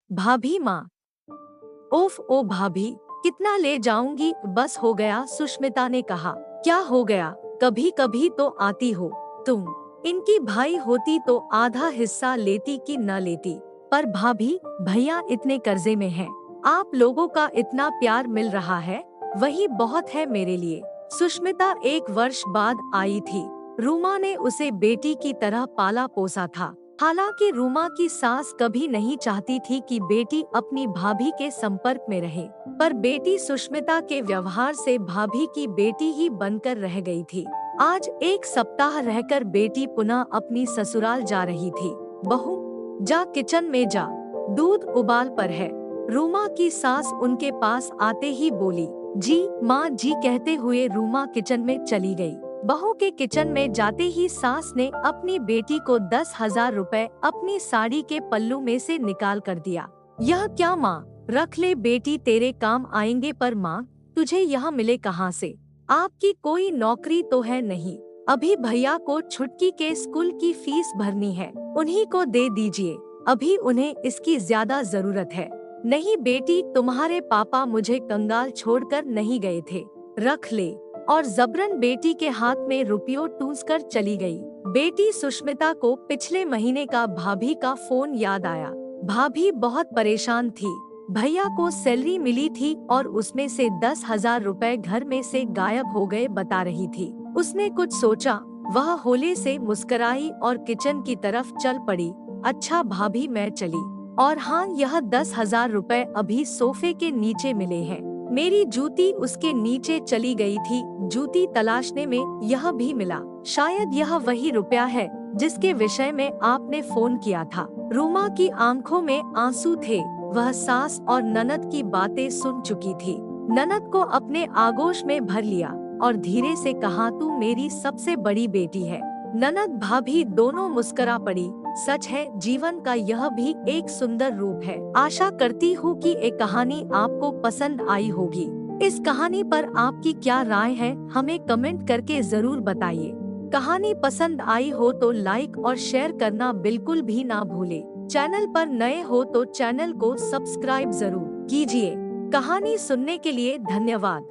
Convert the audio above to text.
भाभी माँ। ओफ ओ भाभी, कितना ले जाऊंगी, बस हो गया, सुष्मिता ने कहा। क्या हो गया, कभी कभी तो आती हो तुम। इनकी भाई होती तो आधा हिस्सा लेती कि न लेती। पर भाभी, भैया इतने कर्जे में हैं। आप लोगों का इतना प्यार मिल रहा है, वही बहुत है मेरे लिए। सुष्मिता 1 वर्ष बाद आई थी। रूमा ने उसे बेटी की तरह पाला पोसा था। हालांकि रूमा की सास कभी नहीं चाहती थी कि बेटी अपनी भाभी के संपर्क में रहे, पर बेटी सुष्मिता के व्यवहार से भाभी की बेटी ही बनकर रह गई थी। आज 1 सप्ताह रहकर बेटी पुनः अपनी ससुराल जा रही थी। बहू, जा किचन में जा, दूध उबाल पर है। रूमा की सास उनके पास आते ही बोली, जी माँ जी कहते हुए रूमा किचन में चली गई। बहू के किचन में जाते ही सास ने अपनी बेटी को 10,000 रुपए अपनी साड़ी के पल्लू में से निकाल कर दिया। यह क्या माँ, रख ले बेटी, तेरे काम आएंगे। पर माँ, तुझे यह मिले कहाँ से? आपकी कोई नौकरी तो है नहीं। अभी भैया को छुटकी के स्कूल की फीस भरनी है, उन्हीं को दे दीजिए, अभी उन्हें इसकी ज्यादा जरूरत है। नहीं बेटी, तुम्हारे पापा मुझे कंगाल छोड़कर नहीं गए थे, रख ले। और जबरन बेटी के हाथ में रुपयों ठूंस कर चली गई। बेटी सुष्मिता को पिछले महीने का भाभी का फोन याद आया। भाभी बहुत परेशान थी। भैया को सैलरी मिली थी और उसमें से 10,000 रुपए घर में से गायब हो गए बता रही थी। उसने कुछ सोचा, वह होले से मुस्कुराई और किचन की तरफ चल पड़ी। अच्छा भाभी, मैं चली। और हाँ, यह 10,000 रुपए अभी सोफे के नीचे मिले हैं। मेरी जूती उसके नीचे चली गई थी, जूती तलाशने में यह भी मिला। शायद यह वही रुपया है जिसके विषय में आपने फोन किया था। रूमा की आंखों में आंसू थे। वह सास और ननद की बातें सुन चुकी थी। ननद को अपने आगोश में भर लिया और धीरे से कहा, तू मेरी सबसे बड़ी बेटी है। ननद भाभी दोनों मुस्कुरा पड़ी। सच है, जीवन का यह भी एक सुंदर रूप है। आशा करती हूँ कि ये कहानी आपको पसंद आई होगी। इस कहानी पर आपकी क्या राय है, हमें कमेंट करके जरूर बताइए। कहानी पसंद आई हो तो लाइक और शेयर करना बिल्कुल भी ना भूले। चैनल पर नए हो तो चैनल को सब्सक्राइब जरूर कीजिए। कहानी सुनने के लिए धन्यवाद।